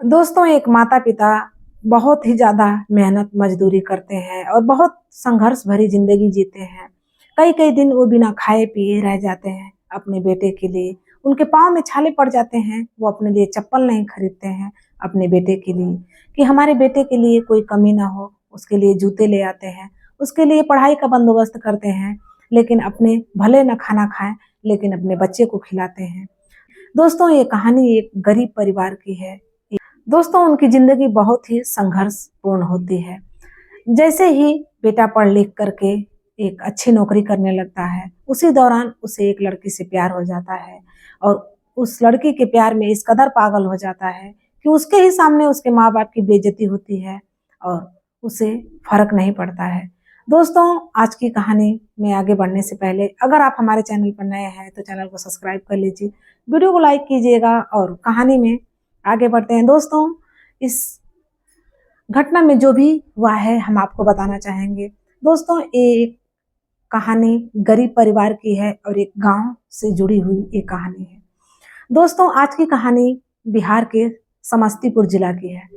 दोस्तों, एक माता-पिता बहुत ही ज़्यादा मेहनत मज़दूरी करते हैं और बहुत संघर्ष भरी ज़िंदगी जीते हैं। कई-कई दिन वो बिना खाए-पिए रह जाते हैं अपने बेटे के लिए। उनके पाँव में छाले पड़ जाते हैं, वो अपने लिए चप्पल नहीं खरीदते हैं अपने बेटे के लिए, कि हमारे बेटे के लिए कोई कमी ना हो, उसके लिए जूते ले आते हैं, उसके लिए पढ़ाई का बंदोबस्त करते हैं, लेकिन अपने भले ना खाना खाएँ, लेकिन अपने बच्चे को खिलाते हैं। दोस्तों, ये कहानी एक गरीब परिवार की है। दोस्तों, उनकी ज़िंदगी बहुत ही संघर्षपूर्ण होती है। जैसे ही बेटा पढ़ लिख करके एक अच्छी नौकरी करने लगता है, उसी दौरान उसे एक लड़की से प्यार हो जाता है और उस लड़की के प्यार में इस कदर पागल हो जाता है कि उसके ही सामने उसके माँ-बाप की बेइज़्ज़ती होती है और उसे फ़र्क नहीं पड़ता है। दोस्तों, आज की कहानी में आगे बढ़ने से पहले अगर आप हमारे चैनल पर नए हैं, तो चैनल को सब्सक्राइब कर लीजिए, वीडियो को लाइक कीजिएगा और कहानी में आगे बढ़ते हैं। दोस्तों, इस घटना में जो भी हुआ है हम आपको बताना चाहेंगे। दोस्तों, ये एक कहानी गरीब परिवार की है और एक गांव से जुड़ी हुई एक कहानी है। दोस्तों, आज की कहानी बिहार के समस्तीपुर जिला की है।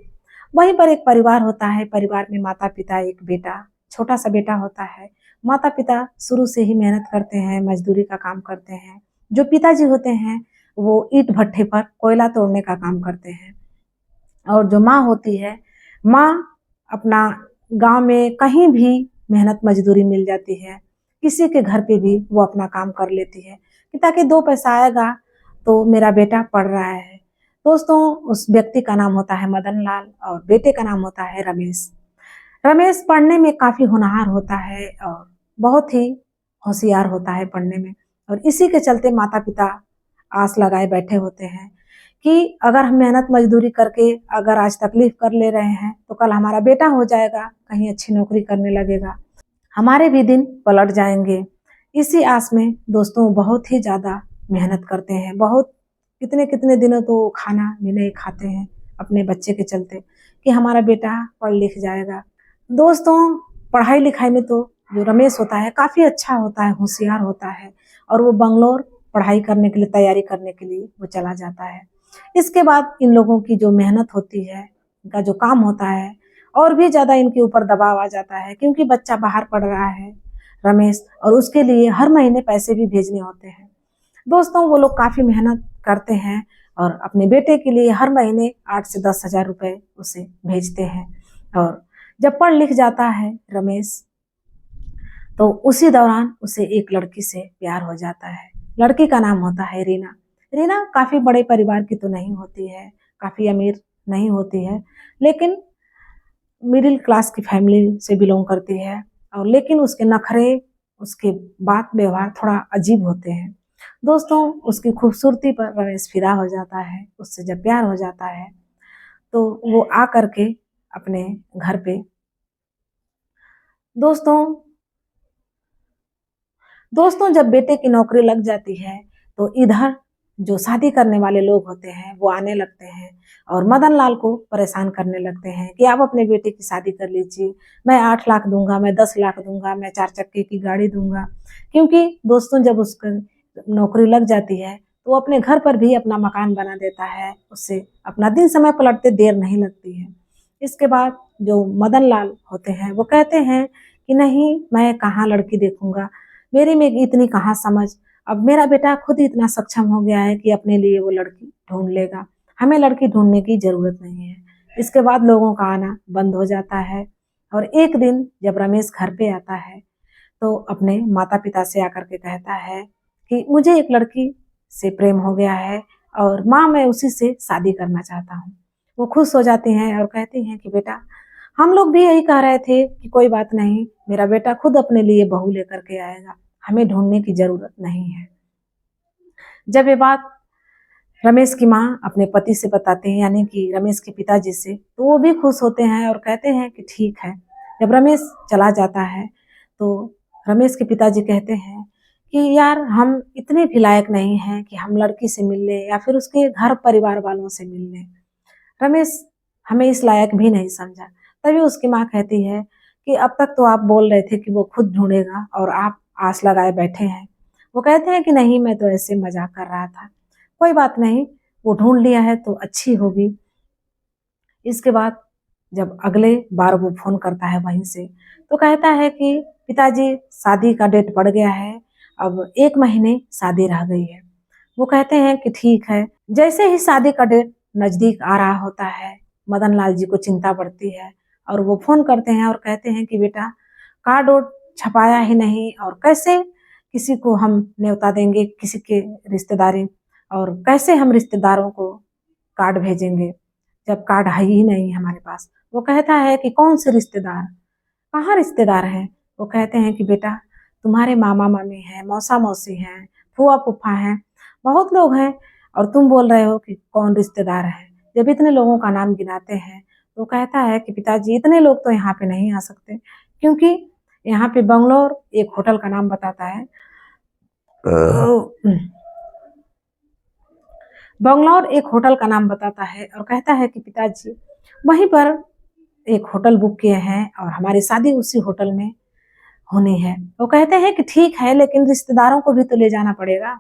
वहीं पर एक परिवार होता है, परिवार में माता-पिता, एक बेटा, छोटा-सा बेटा होता है। माता-पिता शुरू से ही मेहनत करते हैं, मज़दूरी का काम करते हैं। जो पिताजी होते हैं, वो ईंट भट्ठे पर कोयला तोड़ने का काम करते हैं। और जो माँ होती है, माँ अपना गाँव में कहीं भी मेहनत मज़दूरी मिल जाती है, किसी के घर पे भी वो अपना काम कर लेती है कि ताकि 2 पैसा आएगा तो मेरा बेटा पढ़ रहा है। दोस्तों, उस व्यक्ति का नाम होता है मदन लाल और बेटे का नाम होता है रमेश। रमेश पढ़ने में काफ़ी होनहार होता है और बहुत ही होशियार होता है पढ़ने में और इसी के चलते माता-पिता आस लगाए बैठे होते हैं कि अगर हम मेहनत मज़दूरी करके अगर आज तकलीफ़ कर ले रहे हैं, तो कल हमारा बेटा हो जाएगा, कहीं अच्छी नौकरी करने लगेगा, हमारे भी दिन पलट जाएँगे। इसी आस में दोस्तों बहुत ही ज़्यादा मेहनत करते हैं, बहुत कितने-कितने दिनों तो खाना भी नहीं खाते हैं अपने बच्चे के चलते कि हमारा बेटा पढ़ लिख जाएगा। दोस्तों, पढ़ाई-लिखाई में तो जो रमेश होता है काफ़ी अच्छा होता है, होशियार होता है और वो बंगलोर पढ़ाई करने के लिए, तैयारी करने के लिए वो चला जाता है। इसके बाद इन लोगों की जो मेहनत होती है, इनका जो काम होता है और भी ज़्यादा इनके ऊपर दबाव आ जाता है क्योंकि बच्चा बाहर पढ़ रहा है, रमेश, और उसके लिए हर महीने पैसे भी भेजने होते हैं। दोस्तों, वो लोग काफ़ी मेहनत करते हैं और अपने बेटे के लिए हर महीने 8 से 10 हज़ार रुपए उसे भेजते हैं और जब पढ़ लिख जाता है रमेश, तो उसी दौरान उसे एक लड़की से प्यार हो जाता है। लड़की का नाम होता है रीना। रीना काफ़ी बड़े परिवार की तो नहीं होती है, काफ़ी अमीर नहीं होती है, लेकिन मिडिल क्लास की फैमिली से बिलॉन्ग करती है और लेकिन उसके नखरे, उसके बात व्यवहार थोड़ा अजीब होते हैं। दोस्तों, उसकी खूबसूरती पर रमेश फिदा हो जाता है, उससे जब प्यार हो जाता है, तो वो आ कर के अपने घर पे दोस्तों दोस्तों, जब बेटे की नौकरी लग जाती है, तो इधर जो शादी करने वाले लोग होते हैं, वो आने लगते हैं और मदन लाल को परेशान करने लगते हैं कि आप अपने बेटे की शादी कर लीजिए, मैं 8 लाख दूँगा, मैं 10 लाख दूँगा, मैं 4 चक्के की गाड़ी दूँगा। क्योंकि दोस्तों, जब उसकी नौकरी लग जाती है, तो वो अपने घर पर भी अपना मकान बना देता है, उससे अपना दिन समय पलटते देर नहीं लगती है। इसके बाद जो मदन लाल होते हैं, वो कहते हैं कि नहीं, मैं कहाँ लड़की देखूँगा, मेरे में इतनी कहाँ समझ, अब मेरा बेटा खुद ही इतना सक्षम हो गया है कि अपने लिए वो लड़की ढूँढ लेगा, हमें लड़की ढूँढने की ज़रूरत नहीं है। इसके बाद लोगों का आना बंद हो जाता है और एक दिन जब रमेश घर पे आता है, तो अपने माता-पिता से आकर के कहता है कि मुझे एक लड़की से प्रेम हो गया है और माँ, मैं उसी से शादी करना चाहता हूँ। वो खुश हो जाती हैं और कहती हैं कि बेटा, हम लोग भी यही कह रहे थे कि कोई बात नहीं, मेरा बेटा खुद अपने लिए बहू लेकर के आएगा, हमें ढूँढने की ज़रूरत नहीं है। जब ये बात रमेश की माँ अपने पति से बताते हैं, यानी कि रमेश के पिताजी से, तो वो भी खुश होते हैं और कहते हैं कि ठीक है। जब रमेश चला जाता है, तो रमेश के पिताजी कहते हैं कि यार, हम इतने भी लायक नहीं हैं कि हम लड़की से मिल लें या फिर उसके घर परिवार वालों से मिल लें। रमेश हमें इस लायक भी नहीं समझा। तभी उसकी माँ कहती है कि अब तक तो आप बोल रहे थे कि वो खुद ढूँढेगा और आप आस लगाए बैठे हैं। वो कहते हैं कि नहीं, मैं तो ऐसे मज़ाक कर रहा था। कोई बात नहीं, वो ढूँढ लिया है तो अच्छी होगी। इसके बाद जब अगले बार वो फ़ोन करता है वहीं से, तो कहता है कि पिताजी शादी का डेट पड़ गया है, अब 1 महीने शादी रह गई है। वो कहते हैं कि ठीक है। जैसे ही शादी का डेट नज़दीक आ रहा होता है, मदन लाल जी को चिंता बढ़ती है और वो फ़ोन करते हैं और कहते हैं कि बेटा कार्ड वोर्ड छपाया ही नहीं और कैसे किसी को हम न्योता देंगे, किसी के रिश्तेदारी और कैसे हम रिश्तेदारों को कार्ड भेजेंगे, जब कार्ड है ही नहीं हमारे पास। वो कहता है कि कौन से रिश्तेदार? कहाँ रिश्तेदार हैं? वो कहते हैं कि बेटा तुम्हारे मामा-मामी हैं, मौसा-मौसी हैं, फूआ-फूफा हैं, बहुत लोग हैं और तुम बोल रहे हो कि कौन रिश्तेदार है। जब इतने लोगों का नाम गिनाते हैं, तो कहता है कि पिताजी इतने लोग तो यहाँ पे नहीं आ सकते, क्योंकि यहाँ पे बंगलौर एक होटल का नाम बताता है। बंगलौर एक होटल का नाम बताता है और कहता है कि पिताजी वहीं पर एक होटल बुक किए हैं और हमारी शादी उसी होटल में होनी है। वो कहते हैं कि ठीक है, लेकिन रिश्तेदारों को भी तो ले जाना पड़ेगा।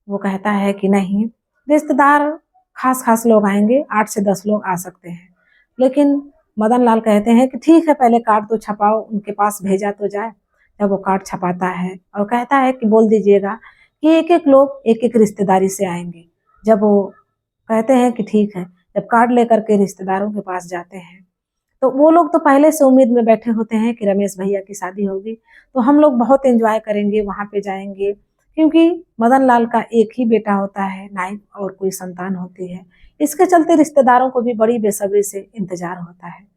वो कहता है कि नहीं, रिश्तेदार खास-खास लोग आएँगे, 8 से 10 लोग आ सकते हैं। लेकिन मदन लाल कहते हैं कि ठीक है, पहले कार्ड तो छपाओ, उनके पास भेजा तो जाए। जब वो कार्ड छपाता है और कहता है कि बोल दीजिएगा कि एक-एक लोग एक-एक रिश्तेदारी से आएँगे। जब वो कहते हैं कि ठीक है, जब कार्ड लेकर के रिश्तेदारों के पास जाते हैं, तो वो लोग तो पहले से उम्मीद में बैठे होते हैं कि रमेश भैया की शादी होगी, तो हम लोग बहुत एन्जॉय करेंगे, वहाँ पे जाएँगे। क्योंकि मदन लाल का एक ही बेटा होता है, ना ही और कोई संतान होती है। इसके चलते रिश्तेदारों को भी बड़ी बेसब्री से इंतज़ार होता है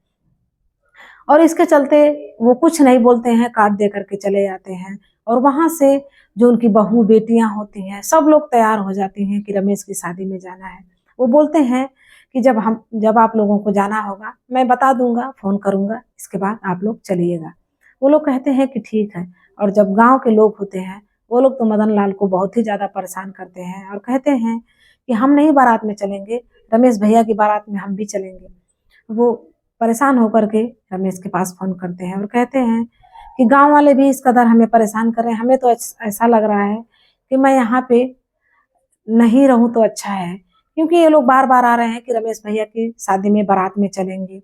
और इसके चलते वो कुछ नहीं बोलते हैं, कार्ड दे कर के चले जाते हैं और वहाँ से जो उनकी बहू, बेटियाँ होती हैं, सब लोग तैयार हो जाती हैं कि रमेश की शादी में जाना है। वो बोलते हैं कि जब आप लोगों को जाना होगा, मैं बता दूँगा, फ़ोन करूँगा, इसके बाद आप लोग चलिएगा। वो लोग कहते हैं कि ठीक है और जब गाँव के लोग होते हैं, वो लोग तो मदन लाल को बहुत ही ज़्यादा परेशान करते हैं और कहते हैं कि हम नहीं बारात में चलेंगे, रमेश भैया की बारात में हम भी चलेंगे। वो परेशान होकर के रमेश के पास फ़ोन करते हैं और कहते हैं कि गाँव वाले भी इस कदर हमें परेशान कर रहे हैं, हमें तो ऐसा लग रहा है कि मैं यहाँ पे नहीं रहूँ तो अच्छा है, क्योंकि ये लोग बार-बार आ रहे हैं कि रमेश भैया की शादी में बारात में चलेंगे।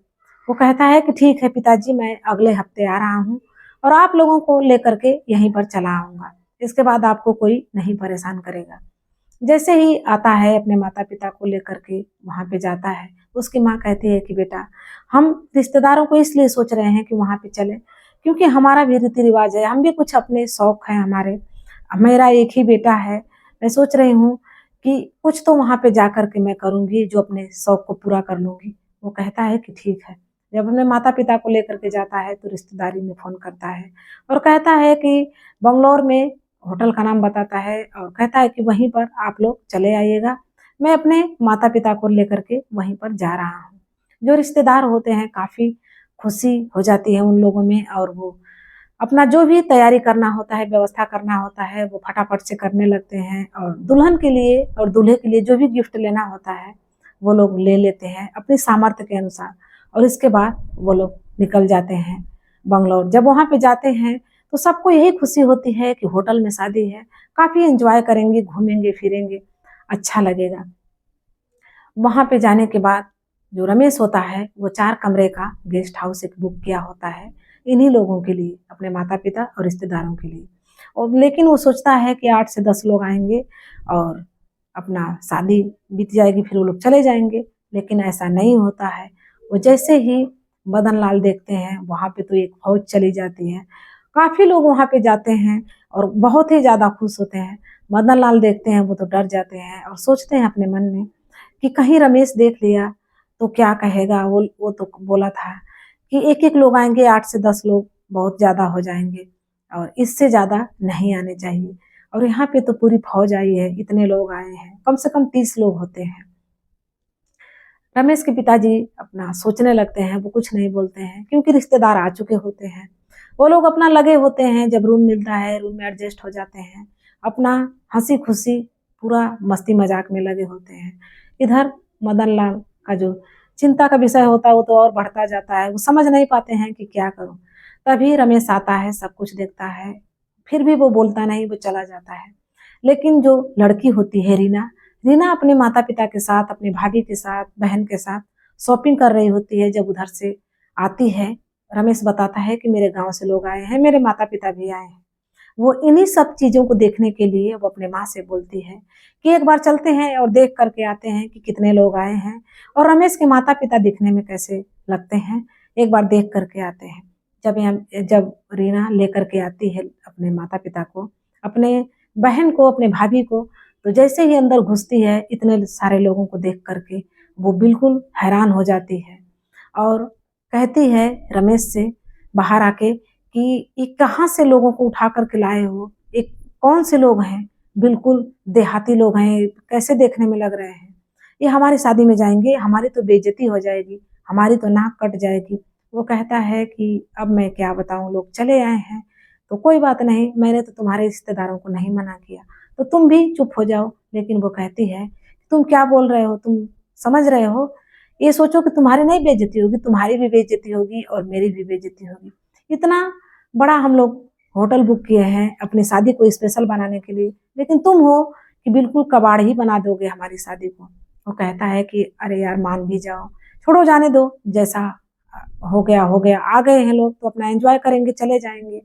वो कहता है कि ठीक है पिताजी, मैं अगले हफ्ते आ रहा हूँ और आप लोगों को लेकर के यहीं पर चला आऊँगा। इसके बाद आपको कोई नहीं परेशान करेगा। जैसे ही आता है अपने माता-पिता को लेकर के वहाँ पे जाता है, उसकी माँ कहती है कि बेटा हम रिश्तेदारों को इसलिए सोच रहे हैं कि वहाँ पे चलें, क्योंकि हमारा भी रीति-रिवाज है, हम भी कुछ अपने शौक हैं हमारे। मेरा एक ही बेटा है, मैं सोच रही हूँ कि कुछ तो वहाँ पे जाकर के मैं करूँगी, जो अपने शौक को पूरा कर लूँगी। वो कहता है कि ठीक है। जब अपने माता-पिता को लेकर के जाता है, तो रिश्तेदारी में फ़ोन करता है और कहता है कि बंगलौर में होटल का नाम बताता है और कहता है कि वहीं पर आप लोग चले आइएगा। मैं अपने माता-पिता को लेकर के वहीं पर जा रहा हूँ। जो रिश्तेदार होते हैं काफ़ी खुशी हो जाती है उन लोगों में और वो अपना जो भी तैयारी करना होता है, व्यवस्था करना होता है, वो फटाफट से करने लगते हैं और दुल्हन के लिए और दूल्हे के लिए जो भी गिफ्ट लेना होता है, वो लोग ले लेते हैं अपनी सामर्थ्य के अनुसार और इसके बाद वो लोग निकल जाते हैं बंगलौर। जब वहाँ पे जाते हैं, तो सबको यही खुशी होती है कि होटल में शादी है, काफ़ी एन्जॉय करेंगे, घूमेंगे-फिरेंगे, अच्छा लगेगा। वहाँ पे जाने के बाद जो रमेश होता है, वो 4 कमरे का गेस्ट हाउस एक बुक किया होता है, इन्हीं लोगों के लिए, अपने माता-पिता और रिश्तेदारों के लिए। और लेकिन वो सोचता है कि 8 से 10 लोग आएँगे और अपना शादी बीत जाएगी, फिर वो लोग चले जाएँगे, लेकिन ऐसा नहीं होता है। वो जैसे ही मदन लाल देखते हैं, वहाँ पे तो एक फ़ौज चली जाती है। काफ़ी लोग वहाँ पे जाते हैं और बहुत ही ज़्यादा खुश होते हैं। मदन लाल देखते हैं, वो तो डर जाते हैं और सोचते हैं अपने मन में कि कहीं रमेश देख लिया तो क्या कहेगा? वो तो बोला था कि एक-एक लोग आएँगे, 8 से 10 लोग बहुत ज़्यादा हो जाएँगे और इससे ज़्यादा नहीं आने चाहिए। और यहाँ पे तो पूरी फ़ौज आई है, इतने लोग आए हैं, कम से कम 30 लोग होते हैं। रमेश के पिताजी अपना सोचने लगते हैं, वो कुछ नहीं बोलते हैं क्योंकि रिश्तेदार आ चुके होते हैं। वो लोग अपना लगे होते हैं, जब रूम मिलता है, रूम में एडजस्ट हो जाते हैं। अपना हँसी-खुशी पूरा मस्ती-मज़ाक में लगे होते हैं। इधर मदन लाल का जो चिंता का विषय होता है, वो तो और बढ़ता जाता है। वो समझ नहीं पाते हैं कि क्या करूँ? तभी रमेश आता है, सब कुछ देखता है, फिर भी वो बोलता नहीं, वो चला जाता है। लेकिन जो लड़की होती है रीना, रीना अपने माता-पिता के साथ, अपनी भाभी के साथ, बहन के साथ शॉपिंग कर रही होती है, जब उधर से आती है, रमेश बताता है कि मेरे गाँव से लोग आए हैं, मेरे माता-पिता भी आए हैं। वो इन्हीं सब चीज़ों को देखने के लिए वो अपने माँ से बोलती है कि एक बार चलते हैं और देख कर के आते हैं कि कितने लोग आए हैं और रमेश के माता-पिता दिखने में कैसे लगते हैं, एक बार देख कर के आते हैं। जब रीना लेकर के आती है अपने माता-पिता को, अपने बहन को, अपने भाभी को, तो जैसे ही अंदर घुसती है, इतने सारे लोगों को देख कर के वो बिल्कुल हैरान हो जाती है और कहती है रमेश से बाहर आके कि ये कहाँ से लोगों को उठा कर के लाए हो? ये कौन से लोग हैं? बिल्कुल देहाती लोग हैं, कैसे देखने में लग रहे हैं? ये हमारी शादी में जाएँगे, हमारी तो बेइज़्ज़ती हो जाएगी, हमारी तो नाक कट जाएगी। वो कहता है कि अब मैं क्या बताऊँ, लोग चले आए हैं, तो कोई बात नहीं, मैंने तो तुम्हारे रिश्तेदारों को नहीं मना किया, तो तुम भी चुप हो जाओ। लेकिन वो कहती है, तुम क्या बोल रहे हो? तुम समझ रहे हो? ये सोचो कि तुम्हारी नहीं बेइज़्ज़ती होगी, तुम्हारी भी बेइज़्ज़ती होगी और मेरी भी बेइज़्ज़ती होगी। इतना बड़ा हम लोग होटल बुक किए हैं अपनी शादी को स्पेशल बनाने के लिए, लेकिन तुम हो कि बिल्कुल कबाड़ ही बना दोगे हमारी शादी को। वो कहता है कि अरे यार मान भी जाओ, छोड़ो जाने दो, जैसा हो गया, आ गए हैं लोग तो अपना एन्जॉय करेंगे, चले जाएँगे।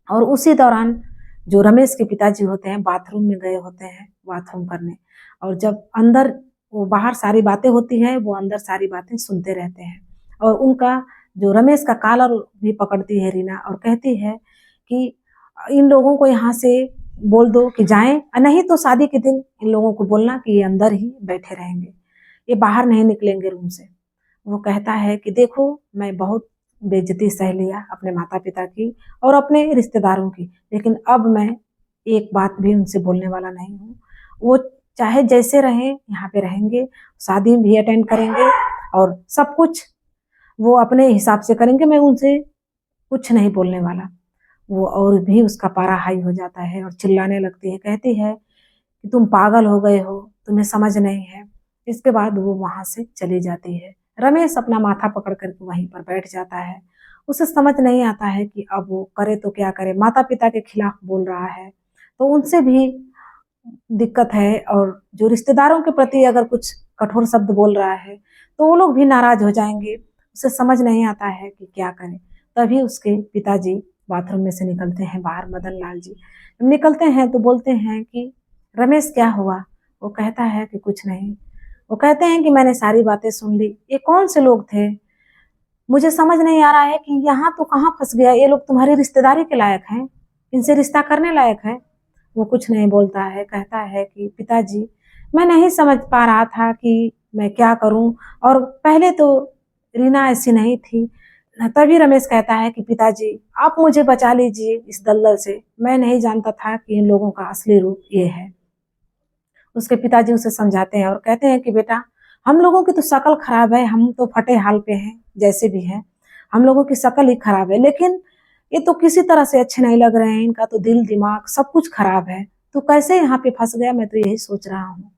और उसी दौरान जो रमेश के पिताजी होते हैं बाथरूम में गए होते हैं बाथरूम करने और जब अंदर वो बाहर सारी बातें होती हैं, वो अंदर सारी बातें सुनते रहते हैं और उनका जो रमेश का कॉलर भी पकड़ती है रीना और कहती है कि इन लोगों को यहाँ से बोल दो कि जाएँ नहीं तो शादी के दिन इन लोगों को बोलना कि ये अंदर ही बैठे रहेंगे, ये बाहर नहीं निकलेंगे रूम से। वो कहता है कि देखो मैं बहुत बेइज्जती सह लिया अपने माता-पिता की और अपने रिश्तेदारों की, लेकिन अब मैं एक बात भी उनसे बोलने वाला नहीं हूँ। वो चाहे जैसे रहें, यहाँ पे रहेंगे, शादी भी अटेंड करेंगे और सब कुछ वो अपने हिसाब से करेंगे, मैं उनसे कुछ नहीं बोलने वाला। वो और भी उसका पारा हाई हो जाता है और चिल्लाने लगती है, कहती है कि तुम पागल हो गए हो, तुम्हें समझ नहीं है। इसके बाद वो वहाँ से चली जाती है। रमेश अपना माथा पकड़ कर के वहीं पर बैठ जाता है। उसे समझ नहीं आता है कि अब वो करे तो क्या करे? माता-पिता के खिलाफ बोल रहा है, तो उनसे भी दिक्कत है और जो रिश्तेदारों के प्रति अगर कुछ कठोर शब्द बोल रहा है, तो वो लोग भी नाराज़ हो जाएँगे। उसे समझ नहीं आता है कि क्या करे? तभी उसके पिताजी बाथरूम में से निकलते हैं बाहर मदन लाल जी। निकलते हैं तो बोलते हैं कि रमेश क्या हुआ? वो कहता है कि कुछ नहीं। वो कहते हैं कि मैंने सारी बातें सुन ली। ये कौन से लोग थे? मुझे समझ नहीं आ रहा है कि यहाँ तो कहाँ फँस गया? ये लोग तुम्हारी रिश्तेदारी के लायक हैं? इनसे रिश्ता करने लायक है? वो कुछ नहीं बोलता है, कहता है कि पिताजी मैं नहीं समझ पा रहा था कि मैं क्या करूँ और पहले तो रीना ऐसी नहीं थी। तभी रमेश कहता है कि पिताजी आप मुझे बचा लीजिए इस दलदल से, मैं नहीं जानता था कि इन लोगों का असली रूप ये है। उसके पिताजी उसे समझाते हैं और कहते हैं कि बेटा हम लोगों की तो शक्ल खराब है, हम तो फटे हाल पे हैं, जैसे भी हैं। हम लोगों की शक्ल ही खराब है, लेकिन ये तो किसी तरह से अच्छे नहीं लग रहे हैं, इनका तो दिल, दिमाग सब कुछ खराब है। तू कैसे यहाँ पे फँस गया मैं तो यही सोच रहा हूँ।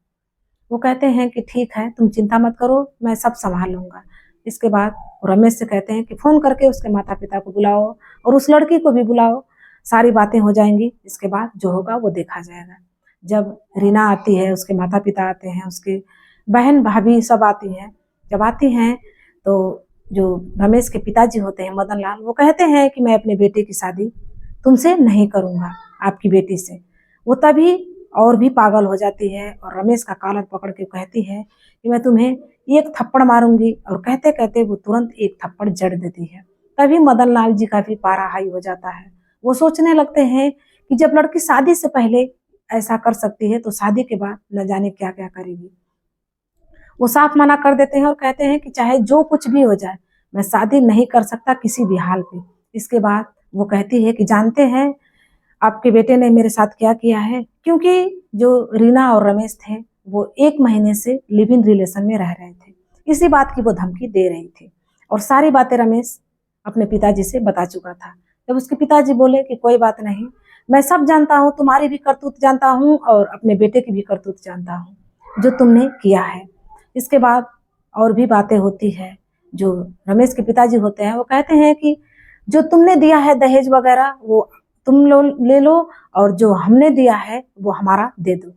वो कहते हैं कि ठीक है, तुम चिंता मत करो, मैं सब सँभाल लूँगा। इसके बाद रमेश से कहते हैं कि फ़ोन करके उसके माता-पिता को बुलाओ और उस लड़की को भी बुलाओ, सारी बातें हो जाएँगी, इसके बाद जो होगा वो देखा जाएगा। जब रीना आती है, उसके माता-पिता आते हैं, उसके बहन-भाभी सब आती हैं। जब आती हैं, तो जो रमेश के पिताजी होते हैं मदन लाल, वो कहते हैं कि मैं अपने बेटे की शादी तुमसे नहीं करूँगा, आपकी बेटी से। वो तभी और भी पागल हो जाती है और रमेश का कॉलर पकड़ के कहती है कि मैं तुम्हें एक थप्पड़ मारूँगी और कहते-कहते वो तुरंत एक थप्पड़ जड़ देती है। तभी मदन लाल जी का भी पारा हाई हो जाता है। वो सोचने लगते हैं कि जब लड़की शादी से पहले ऐसा कर सकती है, तो शादी के बाद न जाने क्या-क्या करेगी। वो साफ मना कर देते हैं और कहते हैं कि चाहे जो कुछ भी हो जाए, मैं शादी नहीं कर सकता किसी भी हाल पे। इसके बाद वो कहती है कि जानते हैं आपके बेटे ने मेरे साथ क्या किया है? क्योंकि जो रीना और रमेश थे, वो 1 महीने से लिव इन रिलेशन में रह रहे थे। इसी बात की वो धमकी दे रही थी और सारी बातें रमेश अपने पिताजी से बता चुका था। जब उसके पिताजी बोले कि कोई बात नहीं, मैं सब जानता हूँ, तुम्हारी भी करतूत जानता हूँ और अपने बेटे की भी करतूत जानता हूँ, जो तुमने किया है। इसके बाद और भी बातें होती हैं, जो रमेश के पिताजी होते हैं, वो कहते हैं कि जो तुमने दिया है दहेज वगैरह, वो तुम लो ले लो और जो हमने दिया है वो हमारा दे दो।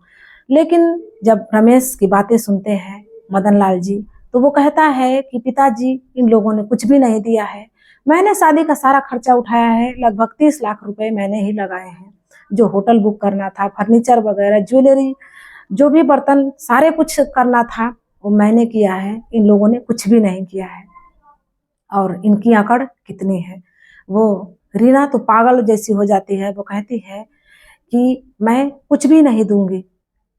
लेकिन जब रमेश की बातें सुनते हैं मदन लाल जी, तो वो कहता है कि पिताजी इन लोगों ने कुछ भी नहीं दिया है, मैंने शादी का सारा खर्चा उठाया है, लगभग 30 लाख रुपए मैंने ही लगाए हैं। जो होटल बुक करना था, फर्नीचर वगैरह, ज्वेलरी, जो भी बर्तन, सारे कुछ करना था वो मैंने किया है, इन लोगों ने कुछ भी नहीं किया है। और इनकी अकड़ कितनी है। वो रीना तो पागल जैसी हो जाती है, वो कहती है कि मैं कुछ भी नहीं दूंगी।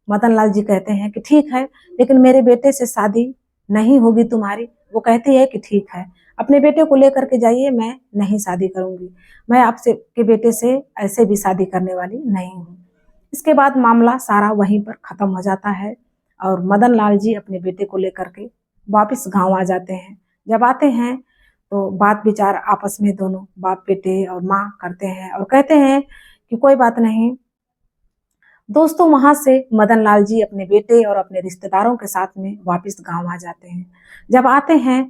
मदन लाल जी कहते हैं कि ठीक है, लेकिन मेरे बेटे से शादी नहीं होगी तुम्हारी। वो कहती है कि ठीक है, अपने बेटे को लेकर के जाइए, मैं नहीं शादी करूंगी, मैं आपसे के बेटे से ऐसे भी शादी करने वाली नहीं हूँ। इसके बाद मामला सारा वहीं पर खत्म हो जाता है और मदन लाल जी अपने बेटे को लेकर के वापिस गांव आ जाते हैं। जब आते हैं तो बात विचार आपस में दोनों बाप बेटे और माँ करते हैं और कहते हैं कि कोई बात नहीं। दोस्तों वहां से मदन लाल जी अपने बेटे और अपने रिश्तेदारों के साथ में वापस गांव आ जाते हैं। जब आते हैं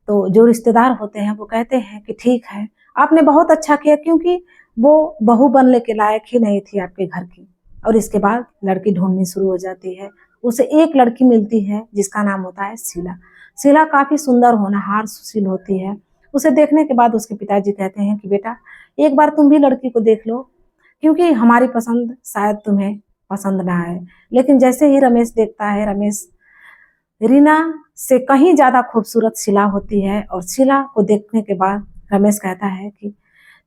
तो जो रिश्तेदार होते हैं वो कहते हैं कि ठीक है, आपने बहुत अच्छा किया, क्योंकि वो बहू बनने के लायक ही नहीं थी आपके घर की। और इसके बाद लड़की ढूंढनी शुरू हो जाती है। उसे एक लड़की मिलती है जिसका नाम होता है शीला। शीला काफी सुंदर, होनहार, सुशील होती है। उसे देखने के बाद उसके पिताजी कहते हैं कि बेटा एक बार तुम भी लड़की को देख लो, क्योंकि हमारी पसंद शायद तुम्हें पसंद ना आए। लेकिन जैसे ही रमेश देखता है, रमेश रीना से कहीं ज्यादा खूबसूरत शीला होती है और शीला को देखने के बाद रमेश कहता है कि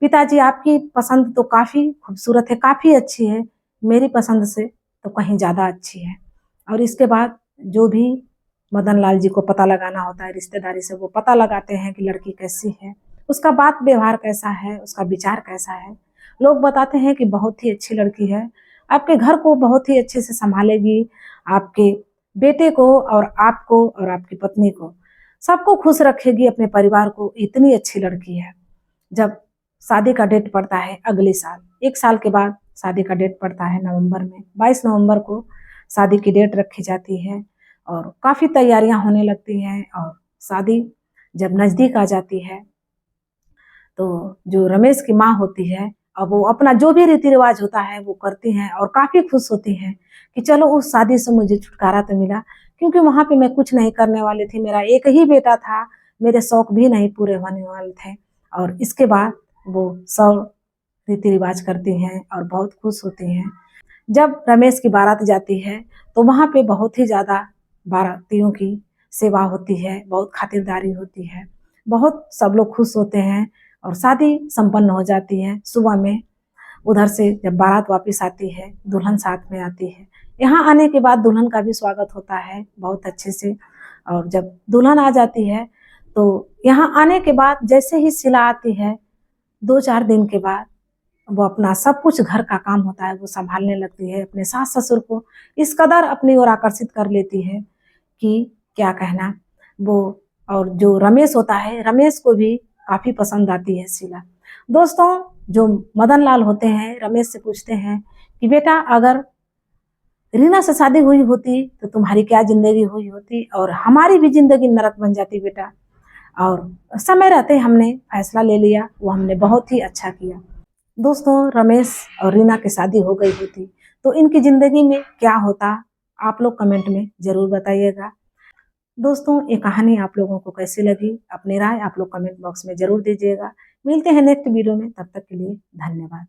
पिताजी आपकी पसंद तो काफी खूबसूरत है, काफी अच्छी है, मेरी पसंद से तो कहीं ज्यादा अच्छी है। और इसके बाद जो भी मदन लाल जी को पता लगाना होता है रिश्तेदारी से, वो पता लगाते हैं कि लड़की कैसी है, उसका बात व्यवहार कैसा है, उसका विचार कैसा है। लोग बताते हैं कि बहुत ही अच्छी लड़की है, आपके घर को बहुत ही अच्छे से संभालेगी, आपके बेटे को और आपको और आपकी पत्नी को, सबको खुश रखेगी, अपने परिवार को, इतनी अच्छी लड़की है। जब शादी का डेट पड़ता है अगले साल, 1 साल के बाद शादी का डेट पड़ता है नवंबर में, 22 नवंबर को शादी की डेट रखी जाती है और काफी तैयारियां होने लगती हैं। और शादी जब नजदीक आ जाती है तो जो रमेश की माँ होती है, अब वो अपना जो भी रीति रिवाज होता है वो करती हैं और काफी खुश होती हैं कि चलो उस शादी से मुझे छुटकारा तो मिला, क्योंकि वहां पे मैं कुछ नहीं करने वाली थी, मेरा एक ही बेटा था, मेरे शौक भी नहीं पूरे होने वाले थे। और इसके बाद वो सब रीति रिवाज करती हैं और बहुत खुश होती हैं। जब रमेश की बारात जाती है तो वहां पे बहुत ही ज्यादा बारातियों की सेवा होती है, बहुत खातिरदारी होती है, बहुत सब लोग खुश होते हैं और शादी संपन्न हो जाती है। सुबह में उधर से जब बारात वापस आती है, दुल्हन साथ में आती है। यहाँ आने के बाद दुल्हन का भी स्वागत होता है बहुत अच्छे से। और जब दुल्हन आ जाती है तो यहाँ आने के बाद जैसे ही शीला आती है, 2-4 दिन के बाद वो अपना सब कुछ घर का काम होता है वो संभालने लगती है, अपने सास ससुर को इस कदर अपनी ओर आकर्षित कर लेती है कि क्या कहना। वो और जो रमेश होता है, रमेश को भी काफी पसंद आती है शीला। दोस्तों जो मदन लाल होते हैं रमेश से पूछते हैं कि बेटा अगर रीना से शादी हुई होती तो तुम्हारी क्या जिंदगी हुई होती, और हमारी भी जिंदगी नरक बन जाती बेटा। और समय रहते हमने फैसला ले लिया, वो हमने बहुत ही अच्छा किया। दोस्तों रमेश और रीना की शादी हो गई होती तो इनकी जिंदगी में क्या होता, आप लोग कमेंट में जरूर बताइएगा। दोस्तों ये कहानी आप लोगों को कैसी लगी, अपनी राय आप लोग कमेंट बॉक्स में जरूर दीजिएगा। मिलते हैं नेक्स्ट वीडियो में, तब तक के लिए धन्यवाद।